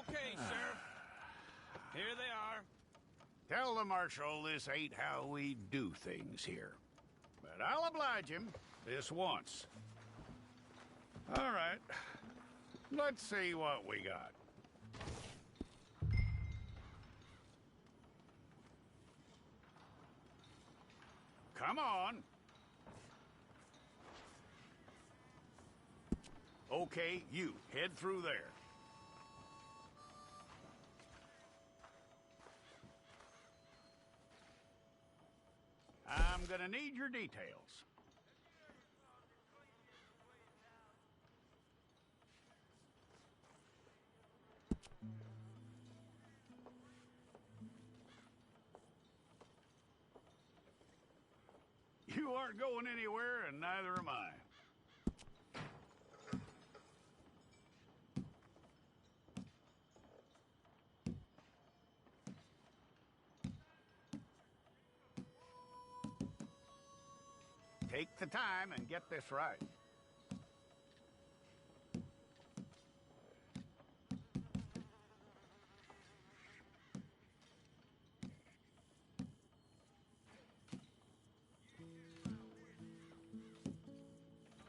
Okay, Sheriff. Here they are. Tell the Marshal this ain't how we do things here. But I'll oblige him this once. All right. Let's see what we got. Come on. Okay, you, head through there. I'm gonna need your details. You aren't going anywhere, and neither am I. Take the time and get this right.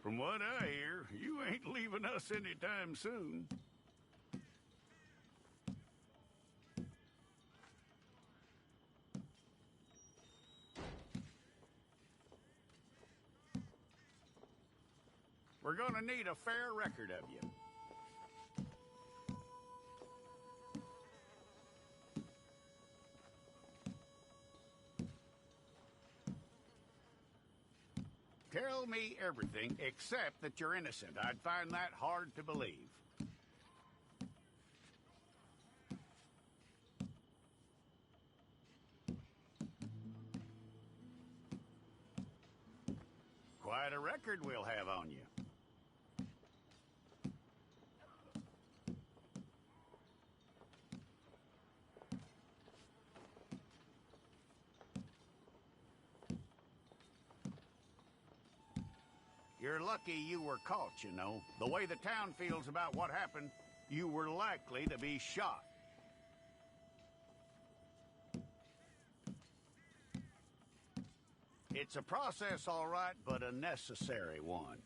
From what I hear, you ain't leaving us anytime soon. We're gonna need a fair record of you. Tell me everything except that you're innocent. I'd find that hard to believe. Quite a record we'll have on you. You're lucky you were caught, you know. The way the town feels about what happened, you were likely to be shot. It's a process, all right, but a necessary one.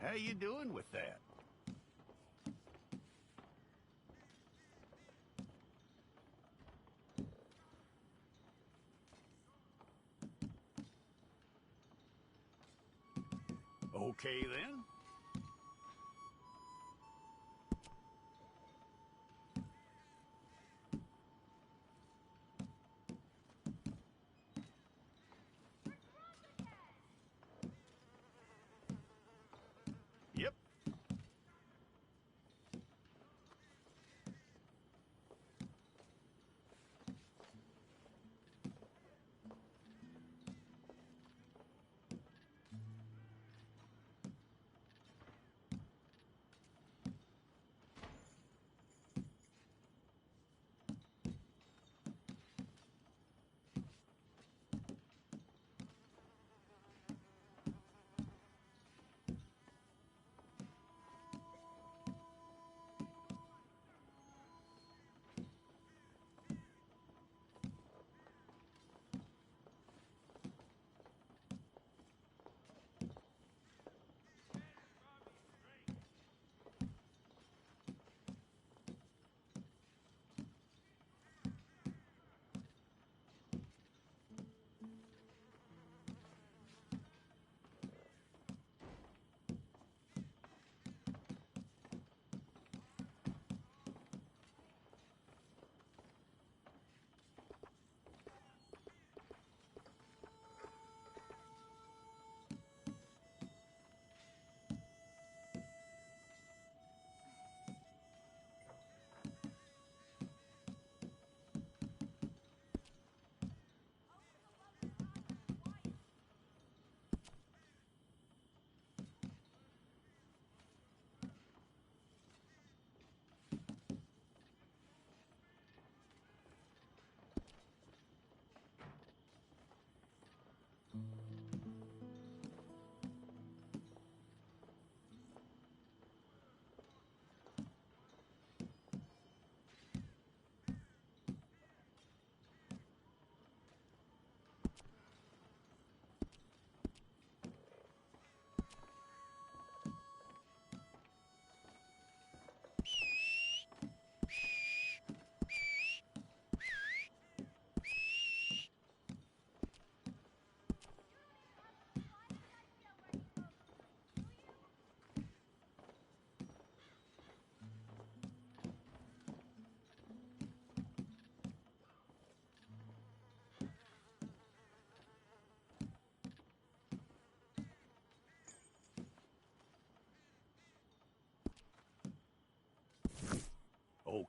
How you doing with that? Okay, then. Yep.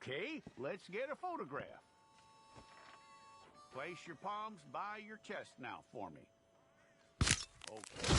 Okay, let's get a photograph. Place your palms by your chest now for me. Okay.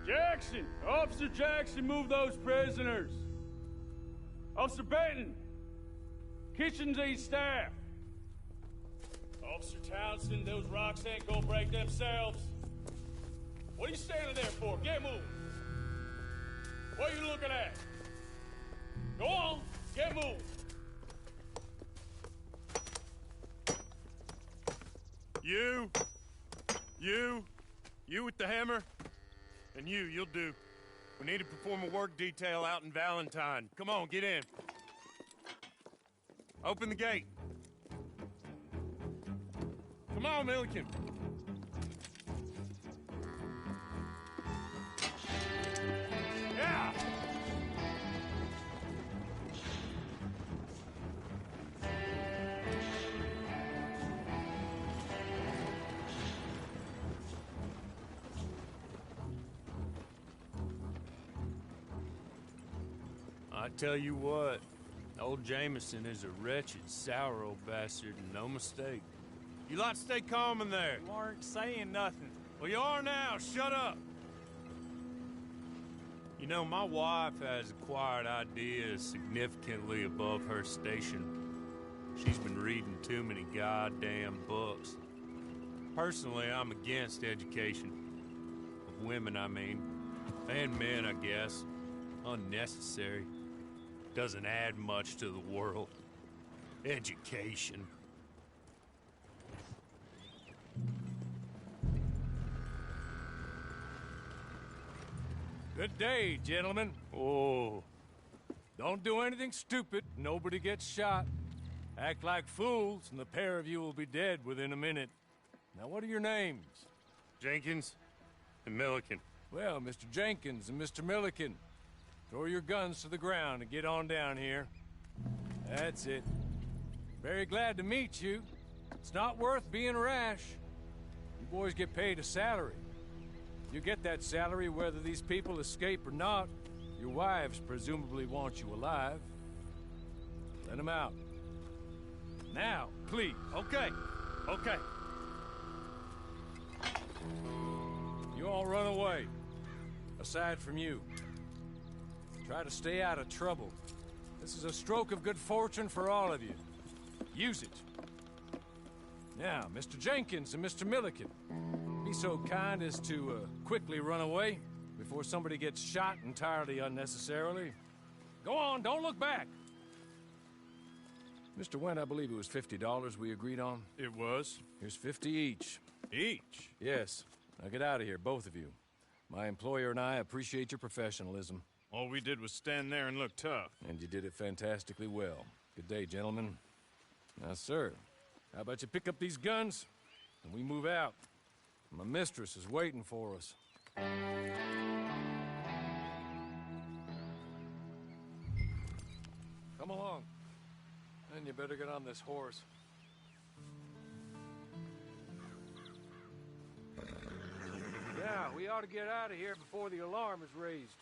Jackson! Officer Jackson, move those prisoners! Officer Benton! Kitchens aid staff! Officer Townsend, those rocks ain't gonna break themselves. What are you standing there for? Get moving! What are you looking at? Go on, get moving! You with the hammer? And you'll do. We need to perform a work detail out in Valentine. Come on, get in. Open the gate. Come on, Milliken. Yeah! I tell you what, old Jameson is a wretched, sour old bastard, and no mistake. You lot stay calm in there. You aren't saying nothing. Well, you are now. Shut up. You know, my wife has acquired ideas significantly above her station. She's been reading too many goddamn books. Personally, I'm against education. Of women, I mean. And men, I guess. Unnecessary. Doesn't add much to the world. Education. Good day, gentlemen. Oh. Don't do anything stupid. Nobody gets shot. Act like fools, and the pair of you will be dead within a minute. Now, what are your names? Jenkins and Milliken. Well, Mr. Jenkins and Mr. Milliken, throw your guns to the ground and get on down here. That's it. Very glad to meet you. It's not worth being rash. You boys get paid a salary. You get that salary whether these people escape or not. Your wives presumably want you alive. Let them out. Now, please. Okay. You all run away. Aside from you. Try to stay out of trouble. This is a stroke of good fortune for all of you. Use it. Now, Mr. Jenkins and Mr. Milliken, be so kind as to quickly run away before somebody gets shot entirely unnecessarily. Go on, don't look back. Mr. Wendt, I believe it was $50 we agreed on. It was. Here's 50 each. Each? Yes. Now get out of here, both of you. My employer and I appreciate your professionalism. All we did was stand there and look tough. And you did it fantastically well. Good day, gentlemen. Now, sir, how about you pick up these guns and we move out? My mistress is waiting for us. Come along. Then you better get on this horse. Yeah, we ought to get out of here before the alarm is raised.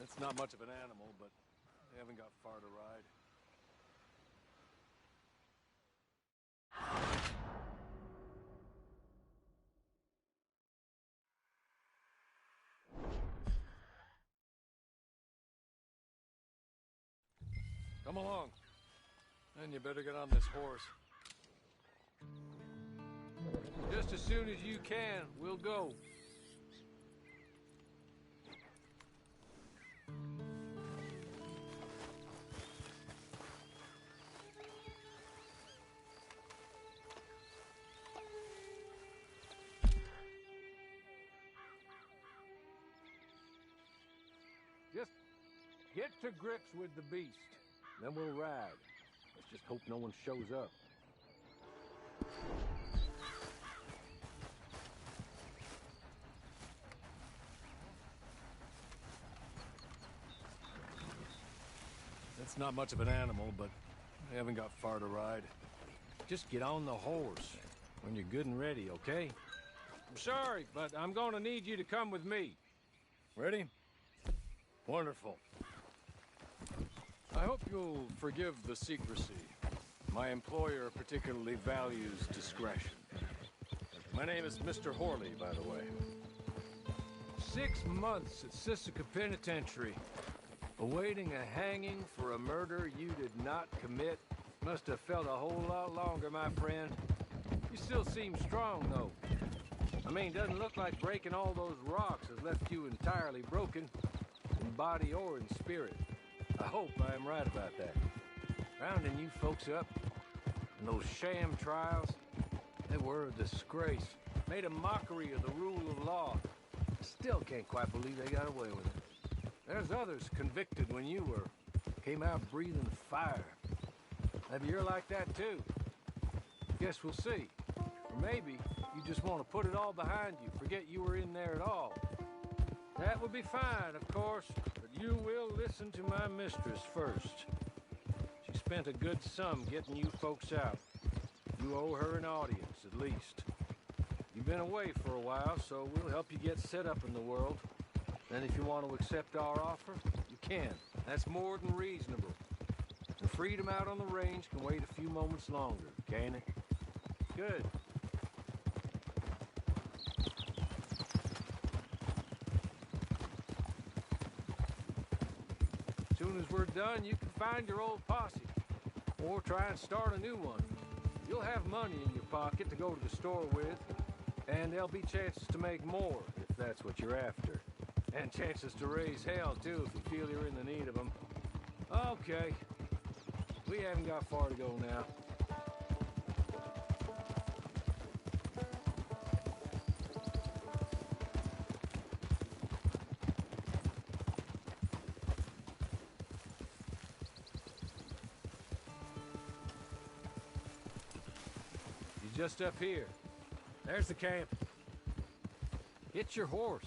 It's not much of an animal, but they haven't got far to ride. Come along. And you better get on this horse. Just as soon as you can, we'll go. Just get to grips with the beast. Then we'll ride. Let's just hope no one shows up. That's not much of an animal, but we haven't got far to ride. Just get on the horse when you're good and ready, okay? I'm sorry, but I'm gonna need you to come with me. Ready? Wonderful. I hope you'll forgive the secrecy. My employer particularly values discretion. My name is Mr. Horley, by the way. 6 months at Sisika Penitentiary, awaiting a hanging for a murder you did not commit. Must have felt a whole lot longer, my friend. You still seem strong, though. I mean, doesn't look like breaking all those rocks has left you entirely broken, in body or in spirit. I hope I am right about that. Rounding you folks up, and those sham trials, they were a disgrace. Made a mockery of the rule of law. Still can't quite believe they got away with it. There's others convicted when you were. Came out breathing fire. Maybe you're like that too. Guess we'll see. Or maybe you just want to put it all behind you, forget you were in there at all. That would be fine, of course, but you will listen to my mistress first. She spent a good sum getting you folks out. You owe her an audience, at least. You've been away for a while, so we'll help you get set up in the world. Then if you want to accept our offer, you can. That's more than reasonable. The freedom out on the range can wait a few moments longer, can't it? Good. As soon as we're done, you can find your old posse. Or try and start a new one. You'll have money in your pocket to go to the store with. And there'll be chances to make more, if that's what you're after. And chances to raise hell, too, if you feel you're in the need of them. Okay. We haven't got far to go now. You're just up here. There's the camp. Hit your horse.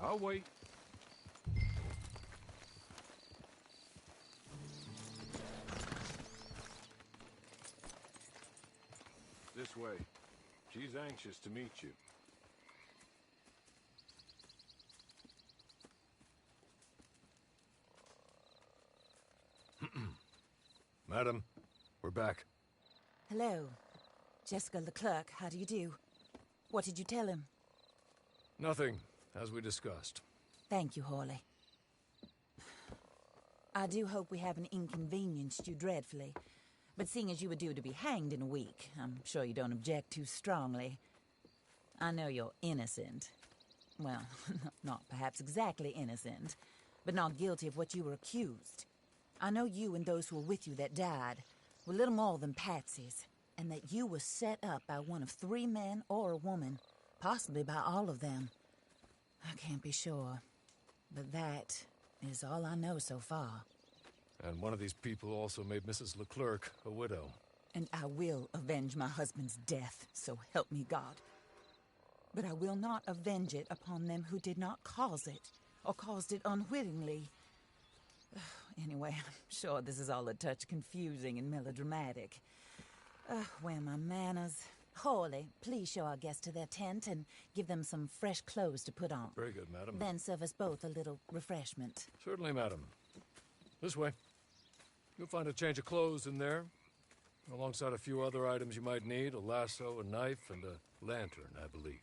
I'll wait. This way. She's anxious to meet you. Madam, we're back. Hello. Jessica Leclerc, how do you do? What did you tell him? Nothing, as we discussed. Thank you, Horley. I do hope we haven't inconvenienced you dreadfully. But seeing as you were due to be hanged in a week, I'm sure you don't object too strongly. I know you're innocent. Well, not perhaps exactly innocent, but not guilty of what you were accused. I know you and those who were with you that died were little more than patsies, and that you were set up by one of 3 men or a woman, possibly by all of them. I can't be sure, but that is all I know so far. And one of these people also made Mrs. Leclerc a widow. And I will avenge my husband's death, so help me God. But I will not avenge it upon them who did not cause it, or caused it unwittingly. Anyway, I'm sure this is all a touch confusing and melodramatic. Where are my manners? Horley, please show our guests to their tent and give them some fresh clothes to put on. Very good, madam. Then serve us both a little refreshment. Certainly, madam. This way. You'll find a change of clothes in there, alongside a few other items you might need, a lasso, a knife, and a lantern, I believe.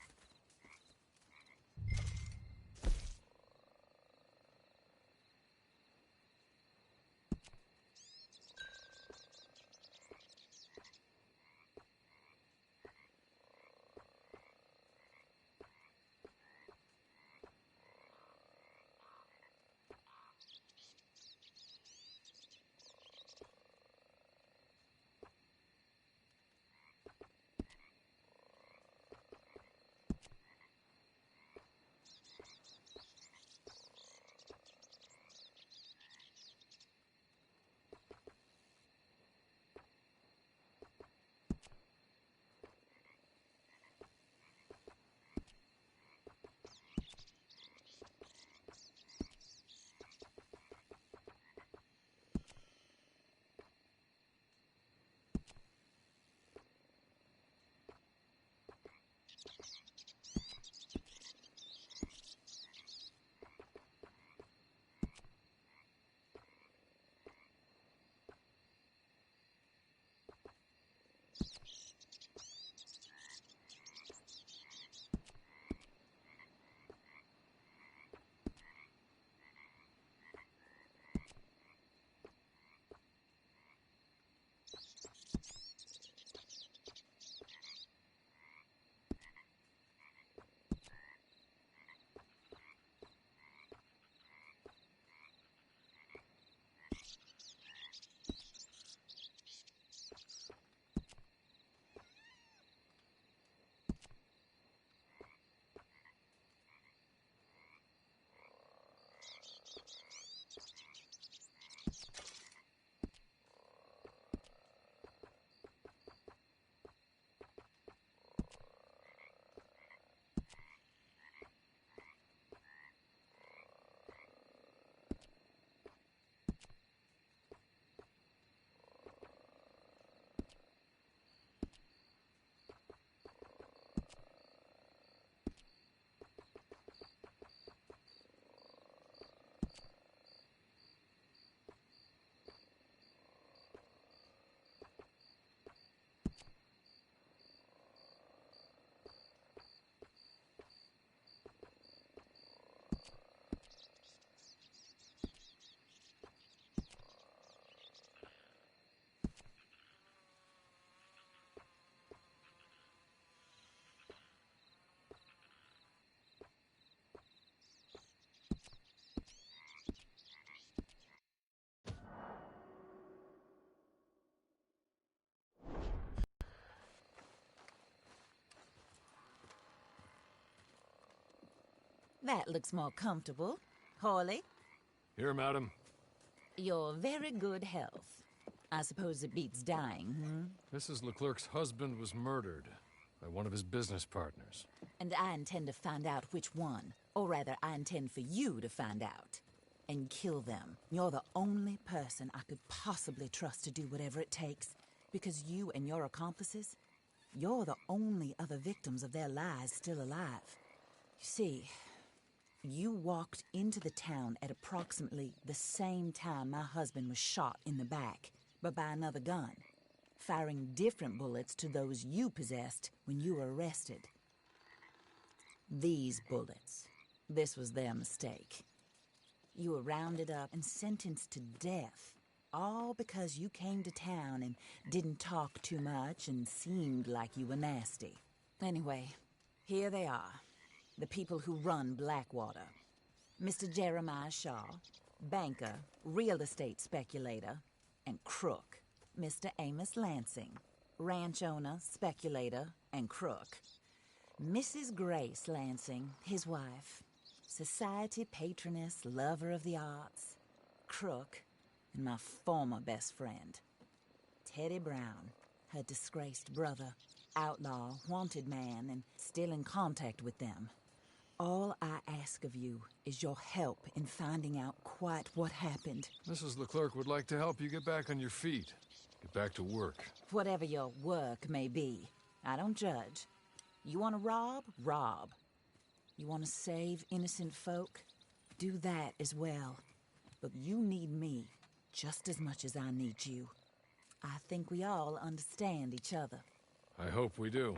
That looks more comfortable. Hawley, Here, madam. your very good health. I suppose it beats dying, Mrs. Leclerc's husband was murdered by one of his business partners. And I intend to find out which one. Or rather, I intend for you to find out. And kill them. You're the only person I could possibly trust to do whatever it takes. Because you and your accomplices, you're the only other victims of their lies still alive. You see, you walked into the town at approximately the same time my husband was shot in the back, but by another gun, firing different bullets to those you possessed when you were arrested. These bullets, this was their mistake. You were rounded up and sentenced to death, all because you came to town and didn't talk too much and seemed like you were nasty. Anyway, here they are, the people who run Blackwater. Mr. Jeremiah Shaw, banker, real estate speculator, and crook. Mr. Amos Lansing, ranch owner, speculator, and crook. Mrs. Grace Lansing, his wife, society patroness, lover of the arts, crook, and my former best friend. Teddy Brown, her disgraced brother, outlaw, wanted man, and still in contact with them. All I ask of you is your help in finding out quite what happened. Mrs. Leclerc would like to help you get back on your feet. Get back to work. Whatever your work may be, I don't judge. You want to rob? Rob. You want to save innocent folk? Do that as well. But you need me. just as much as I need you. I think we all understand each other. I hope we do.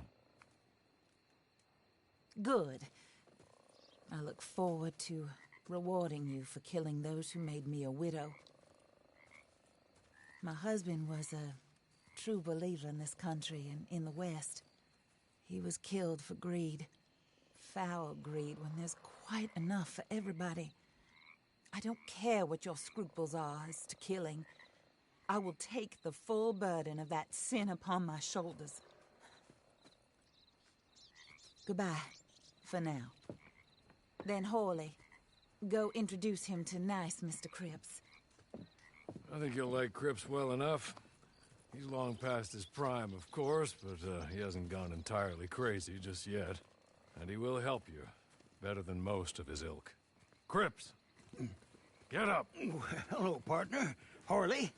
Good. I look forward to rewarding you for killing those who made me a widow. My husband was a true believer in this country and in the West. He was killed for greed. Foul greed when there's quite enough for everybody. I don't care what your scruples are as to killing. I will take the full burden of that sin upon my shoulders. Goodbye, for now. Then Hawley, go introduce him to nice Mr. Cripps. I think you'll like Cripps well enough. He's long past his prime, of course, but he hasn't gone entirely crazy just yet. And he will help you, better than most of his ilk. Cripps! Get up! Hello, partner. Harley.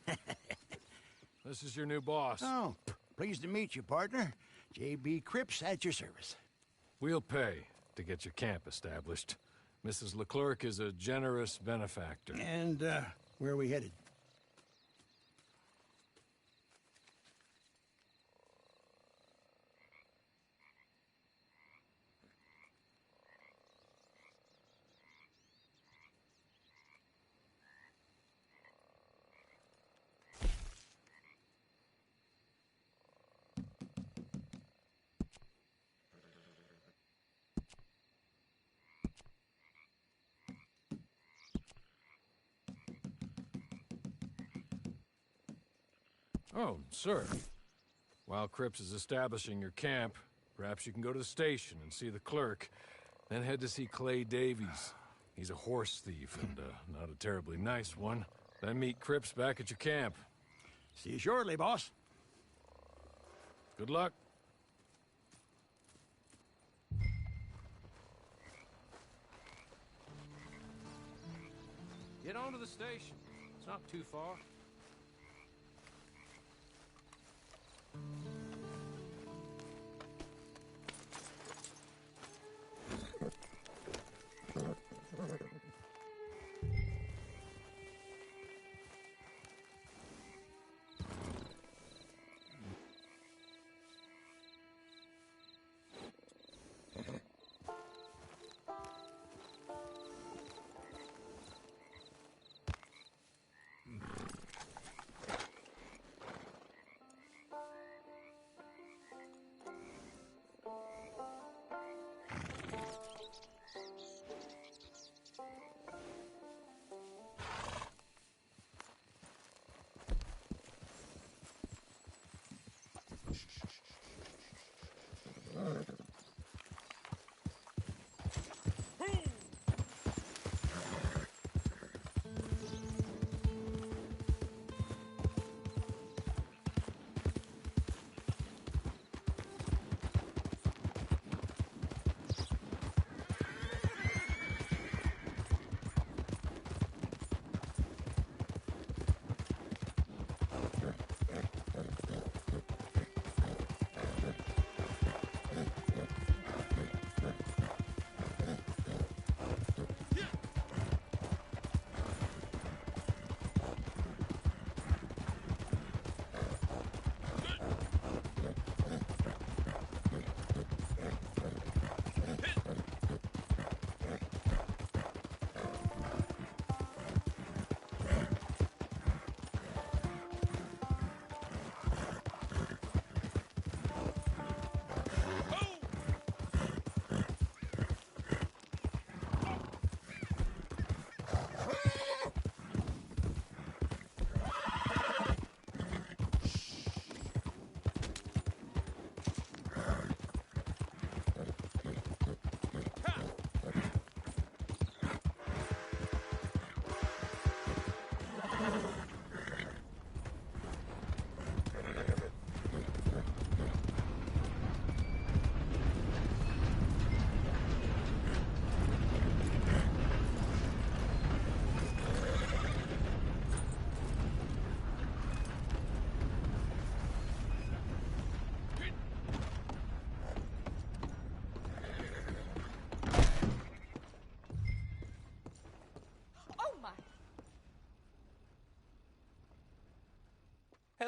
This is your new boss. Oh, pleased to meet you, partner. J.B. Cripps at your service. We'll pay to get your camp established. Mrs. Leclerc is a generous benefactor. And, where are we headed? Oh, sir. While Cripps is establishing your camp, perhaps you can go to the station and see the clerk, then head to see Clay Davies. He's a horse thief and not a terribly nice one. Then meet Cripps back at your camp. See you shortly, boss. Good luck. Get on to the station. It's not too far.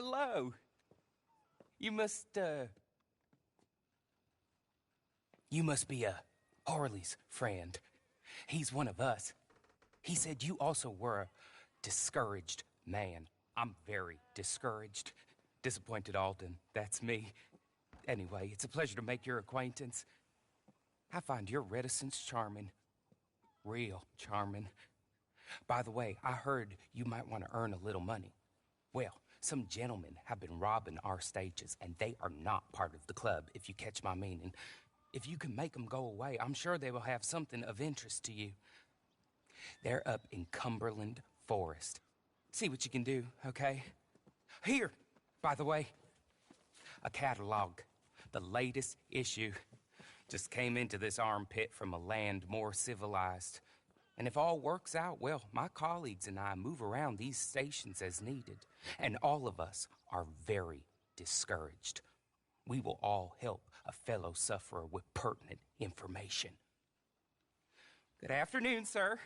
Hello. You must be Harley's friend. He's one of us. He said you also were a discouraged man. I'm very discouraged. Disappointed Alden, that's me. Anyway, it's a pleasure to make your acquaintance. I find your reticence charming. Real charming. By the way, I heard you might want to earn a little money. Well, some gentlemen have been robbing our stages, and they are not part of the club, if you catch my meaning. If you can make them go away, I'm sure they will have something of interest to you. They're up in Cumberland Forest. See what you can do, okay? Here, by the way, a catalog. The latest issue. Just came into this armpit from a land more civilized. And if all works out, well, my colleagues and I move around these stations as needed. And all of us are very discouraged. We will all help a fellow sufferer with pertinent information. Good afternoon, sir.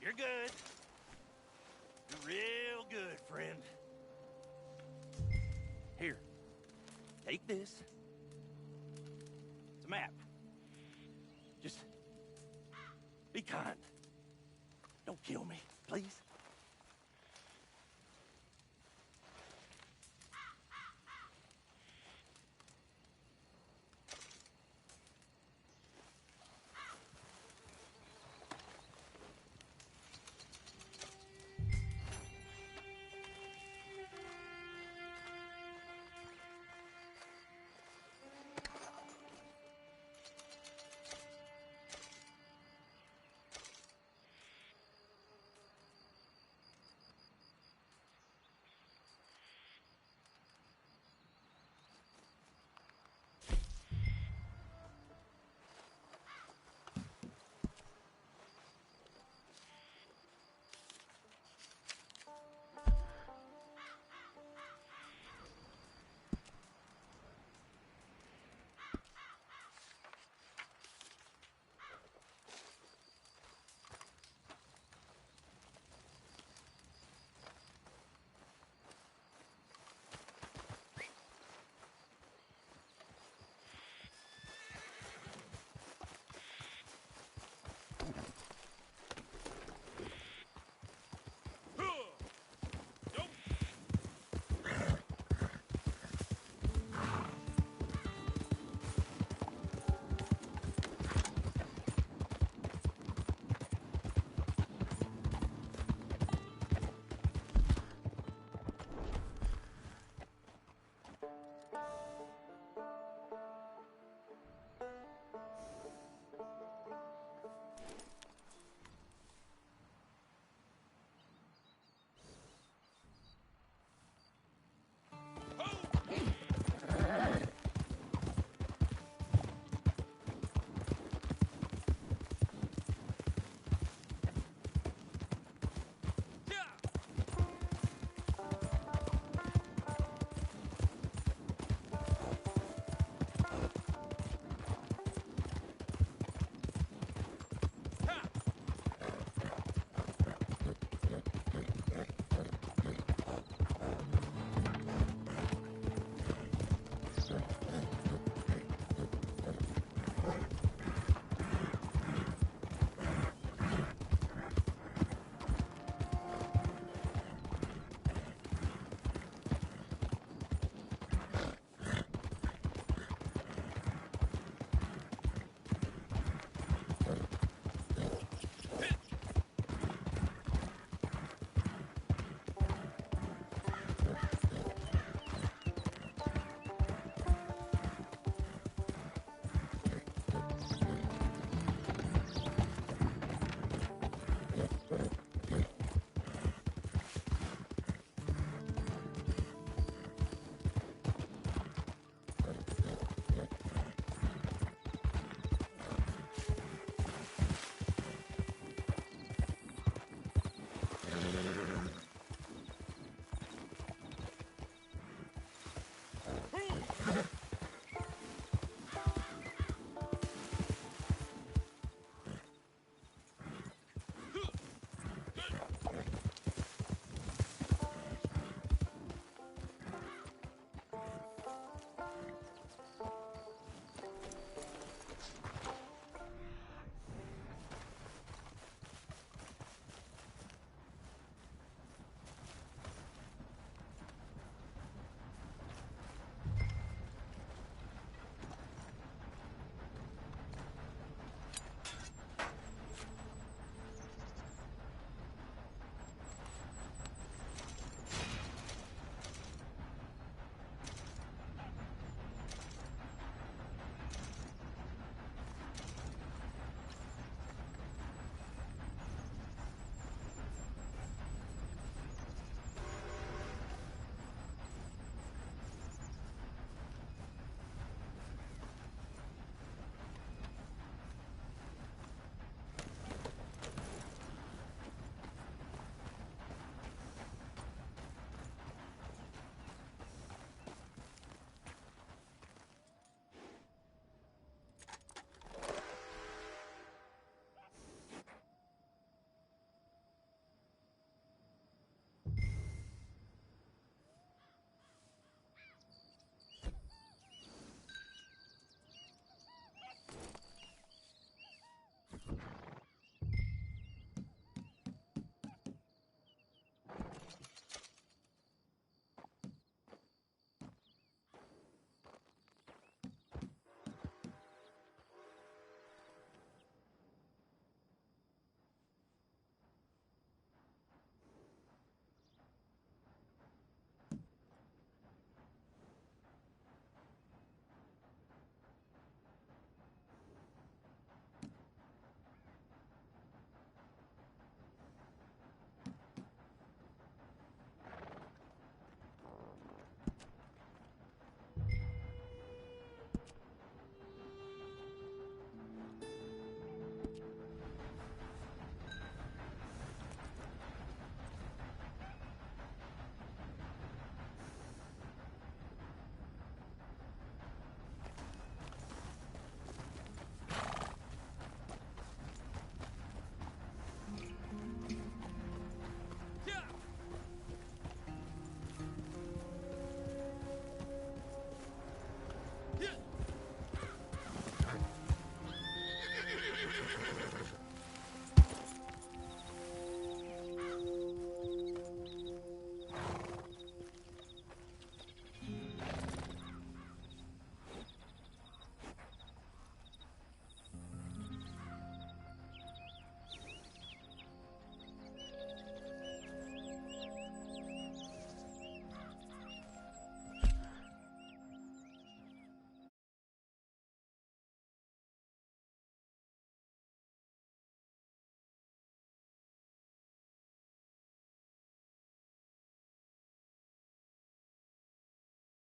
You're good. You're real good, friend. Here, take this. It's a map. Just be kind. Don't kill me, please.